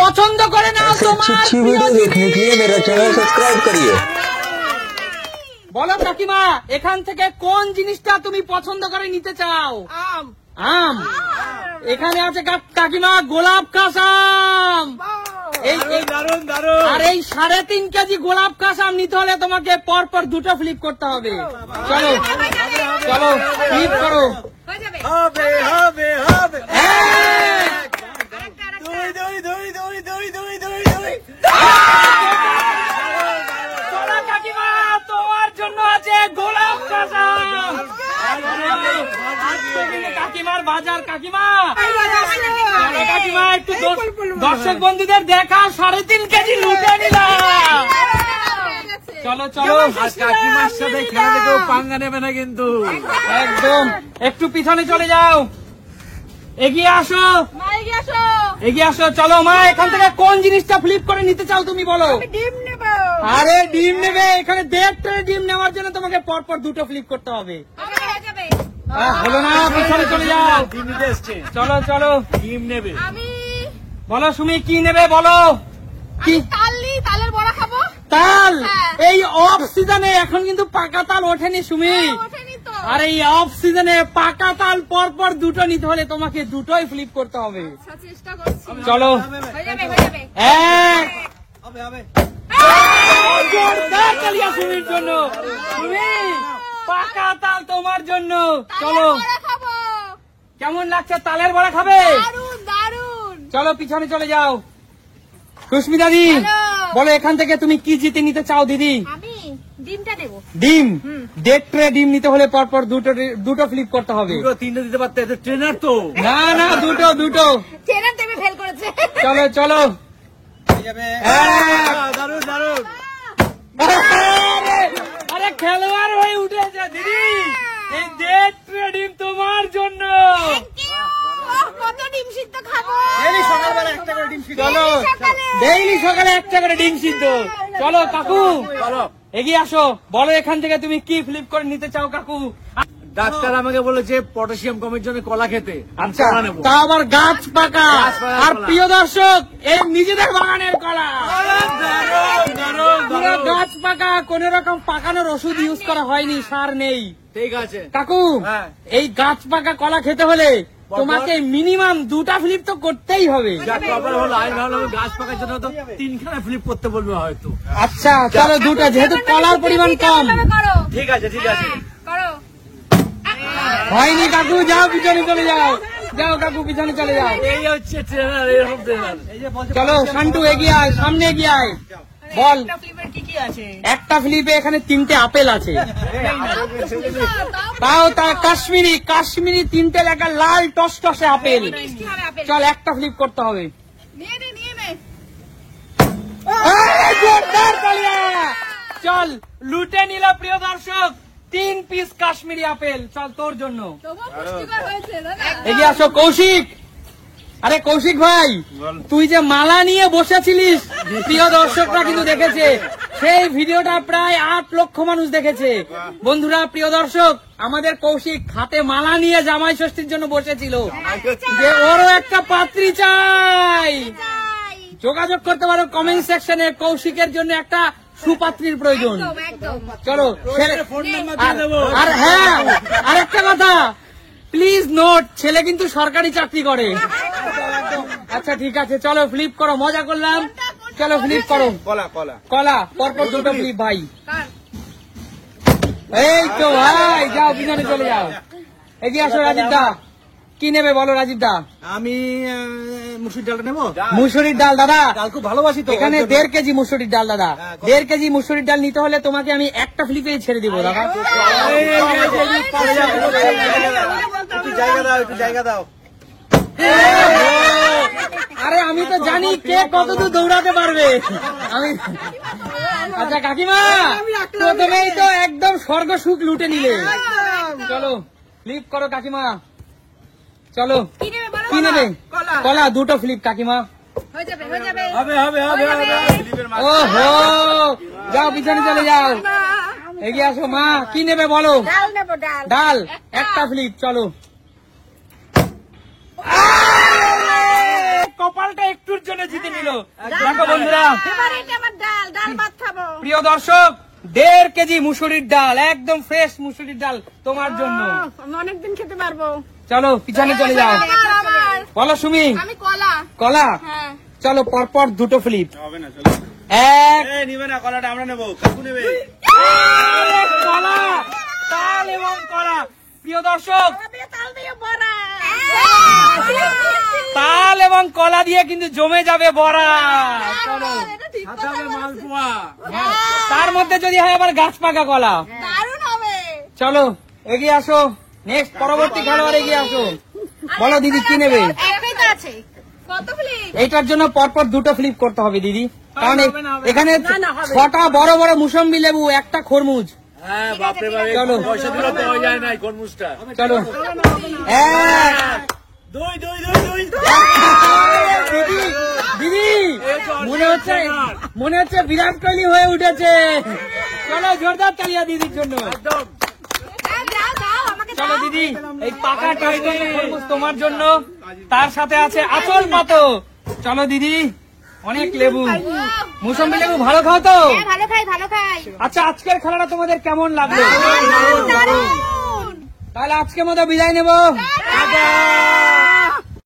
পছন্দ করে নাও তোমার अच्छी वीडियो देखने के लिए मेरा चैनल सब्सक्राइब करिए। বলো কাকিমা এখান থেকে কোন জিনিসটা তুমি পছন্দ করে নিতে চাও? আম। আম। এখানে আছে কাকিমা গোলাপ কাশ আম। দারুন দারুন। আর এই 3.5 কেজি গোলাপ কাশ আম নিতে হলে তোমাকে পরপর দুটো ফ্লিপ করতে হবে। চলো চলো ফ্লিপ করো। হবে হবে হবে। দুই দুই দুই দুই দুই দুই দুই দুই। চলো কাকিমা তোমার জন্য আছে গোলাপ কাশ আম। কাকিমার বাজার কাকিমা। চলো কাকিমা একটু দর্শক বন্ধুদের দেখা 3.5 কেজি লুটে নিলাম। চলো চলো কাকিমার সাথে খেলা দেখেও পাঙ্গা নেবে না কিন্তু। একদম একটু পিছনে চলে যাও, এগিয়ে আসো এগিয়ে আসো। চলো মা এখান থেকে কোন জিনিসটা ফ্লিপ করে নিতে চাও তুমি বলো? ডিম নেব। আরে ডিম নেবে? এখানে 1.5 ট্রে ডিম নেওয়ার জন্য তোমাকে পরপর দুটো ফ্লিপ করতে হবে। হলো না, পিছনে চলে যাও। ডিম নিতে এসছে। চলো চলো ডিম নেবে। আমি বলো সুমি কি নেবে বলো? কি তাল নিই, তালের বড়া খাবো। তাল? হ্যাঁ। এই অফ সিজনে এখন কিন্তু পাকা তাল ওঠেনি সুমি। ওঠেনি তো। আর এই অফ সিজনে পাকা তাল পরপর দুটো নিতে হলে তোমাকে দুটোই ফ্লিপ করতে হবে। আচ্ছা, চেষ্টা করছি। চলো হয়ে যাবে হয়ে যাবে। এক হবে হবে। জোরদার তালিয়া সুমির জন্য। সুমি পাকা তাল তোমার জন্য। চলো তালের বড়া খাবো। কেমন লাগছে তালের বড়া খাবে? দারুন দারুন। চলো পিছনে চলে যাও। সুস্মিতা দি হ্যালো। বলো এখান থেকে তুমি কি জিতে নিতে চাও দিদি? আমি ডিমটা দেবো। ডিম? 1.5 ট্রে ডিম নিতে হলে পরপর দুটো ফ্লিপ করতে হবে। দুটো তিনটে দিতে পারতে, এত ট্রেনার তো। না না দুটো দুটো। চেনার দেবে ফেল করেছে। চলো চলো। দারুন দারুন। আরে খেলোয়াড় হয়ে উঠেছে দিদি। এই 1.5 ট্রে ডিম তোমার জন্য। কত ডিম সিদ্ধ খাবো। এই সকালবেলা একটা করে ডিম সিদ্ধ। চলো ডেইলি সকালে একটা করে ডিম সিদ্ধ। চলো কাকু চলো। এগিয়ে আসো, বলো এখান থেকে তুমি কি ফ্লিপ করে নিতে চাও কাকু? ডাক্তার আমাকে বলেছে পটাশিয়াম কমের জন্য কলা খেতে। আচ্ছা কলা নেবো। তা আবার গাছ পাকা। গাছ পাকা আর কলা। প্রিয় দর্শক এই নিজেদের বাগানের কলা। দারুন দারুন পুরো দারুন। গাছ পাকা, কোন রকম পাকানোর ওষুধ ইউজ করা হয়নি, সার নেই। ঠিক আছে কাকু হ্যাঁ। এই গাছ পাকা কলা খেতে হলে তোমাকে মিনিমাম 2টা ফ্লিপ তো করতেই হবে। যা প্রবলেম হলো আমি ভাবলাম গাছ পাকার জন্য তো 3খানা ফ্লিপ করতে বলবে হয়তো। আচ্ছা চলো দুটো, যেহেতু কলার পরিমাণ কম। করো ঠিক আছে ঠিক আছে। করো। হয়নি কাকু, যাও পিছনে চলে যাও। যাও কাকু পিছনে চলে যাও। এই হচ্ছে ট্রেনার, এরকম ট্রেনার। চলো শান্টু এগিয়ে আয়, সামনে এগিয়ে আয়। বল কি কি আছে? একটা ফ্লিপে এখানে 3টে আপেল আছে। তাও তা কাশ্মীরি কাশ্মীরি 3টে লেখা লাল টসটসে আপেল। মিষ্টি হবে আপেল। চল একটা ফ্লিপ করতে হবে। নিয়ে নে। এই, জোরদার তালিয়া। চল লুটে নিল প্রিয় দর্শক 3 পিস কাশ্মীরি আপেল। চল তোর জন্য। তবু পুষ্টিকর হয়েছে দাদা। এগিয়ে আসো কৌশিক। আরে কৌশিক ভাই তুই যে মালা নিয়ে বসেছিলিস প্রিয় দর্শকরা কিন্তু দেখেছে, সেই ভিডিওটা প্রায় 8 লক্ষ মানুষ দেখেছে। বন্ধুরা প্রিয় দর্শক আমাদের কৌশিক হাতে মালা নিয়ে জামাই ষষ্ঠীর জন্য বসেছিল, যে ওরও একটা পাত্রী চাই। যোগাযোগ করতে পারো কমেন্ট সেকশনে, কৌশিকের জন্য একটা সুপাত্রীর প্রয়োজন। একদম। চলো ফোন নাম্বার দিয়ে দেবো। আর হ্যাঁ আরেকটা কথা, প্লিজ নোট, ছেলে কিন্তু সরকারি চাকরি করে। আচ্ছা ঠিক আছে চলো ফ্লিপ করো, মজা করলাম। চলো ফ্লিপ করো। কলা কলা। কলা পরপর দুটো ফ্লিপ ভাই। এই তো ভাই যাও পিছনে চলে যাও। এগিয়ে আসো রাজীব দা, কি নেবে বলো রাজীব দা? আমি মুসুর ডালটা নেবো। মুসুরির ডাল দাদা, ডাল খুব ভালোবাসি তো। এখানে 1.5 কেজি মুসুরির ডাল দাদা। 1.5 কেজি মুসুরির ডাল নিতে হলে তোমাকে আমি একটা ফ্লিপে ছেড়ে দিব দাদা। একটু জায়গা দাও, একটু জায়গা দাও। আরে আমি তো জানি কে কতদূর দৌড়াতে পারবে। আমি আচ্ছা কাকিমা প্রথমেই তো একদম স্বর্গ সুখ লুটে নিলে। চলো ফ্লিপ করো কাকিমা। চলো কি নেবে? কলা দুটো ফ্লিপ কাকিমা। হয়ে যাবে হয়ে যাবে। হবে হবে হবে হবে। ওহো যাও পিছনে চলে যাও। এগিয়ে আসো মা, কি নেবে বলো? ডাল নেবো ডাল। ডাল একটা ফ্লিপ। চলো কপালটা একটুর জন্য জিতে নিল। চলো দেখো বন্ধুরা, এবার এটা আমার ডাল ডাল ভাত খাবো। প্রিয় দর্শক 1.5 কেজি মুসুরির ডাল, একদম ফ্রেশ মুসুরির ডাল তোমার জন্য। আমি অনেকদিন খেতে পারবো। চলো পিছনে চলে যাও। আমার বলো সুমি, আমি কলা। কলা? হ্যাঁ চলো পরপর দুটো ফ্লিপ। এক কলা, তাল এবং কলা। প্রিয় দর্শক, তাল দিয়ে বড়া। তাল এবং কলা দিয়ে কিন্তু জমে যাবে বড়া। চলো এটা ঠিক সাথে হবে মালপোয়া। তার মধ্যে যদি হয় আবার গাছ পাকা কলা। দারুণ হবে। চলো এগিয়ে আসো, নেক্সট পরবর্তী খেলোয়াড় এগিয়ে আসো। বলো দিদি কি নেবে? একটাই তো আছে। কত প্লেট? এইটার জন্য পরপর দুটো ফ্লিপ করতে হবে দিদি, কারণ হবে না, হবে না। এখানে 6টা বড় বড় মুসম্বি লেবু, একটা খরমুজ। হ্যাঁ বাপরে বাপ, চলো। পয়সা দিলে পাওয়া যায় না খরমুজটা। চলো এক। দুই দিদি দিদি মনে হচ্ছে বিরাট কোহলি হয়ে উঠেছে। চলো জোরদার তালিয়া দিদির জন্য। একদম। দাও দাও আমাকে চলো দিদি, এই পাকা টাটকা খরমুজ তোমার জন্য, তার সাথে আছে আচল পাতো। চলো দিদি, অনেক লেবু, মুসম্বি লেবু ভালো খাও তো? হ্যাঁ ভালো খাই ভালো খাই। আচ্ছা আজকের খেলাটা তোমাদের কেমন লাগলো? দারুণ। তাহলে আজকের মতো বিদায় নেবো।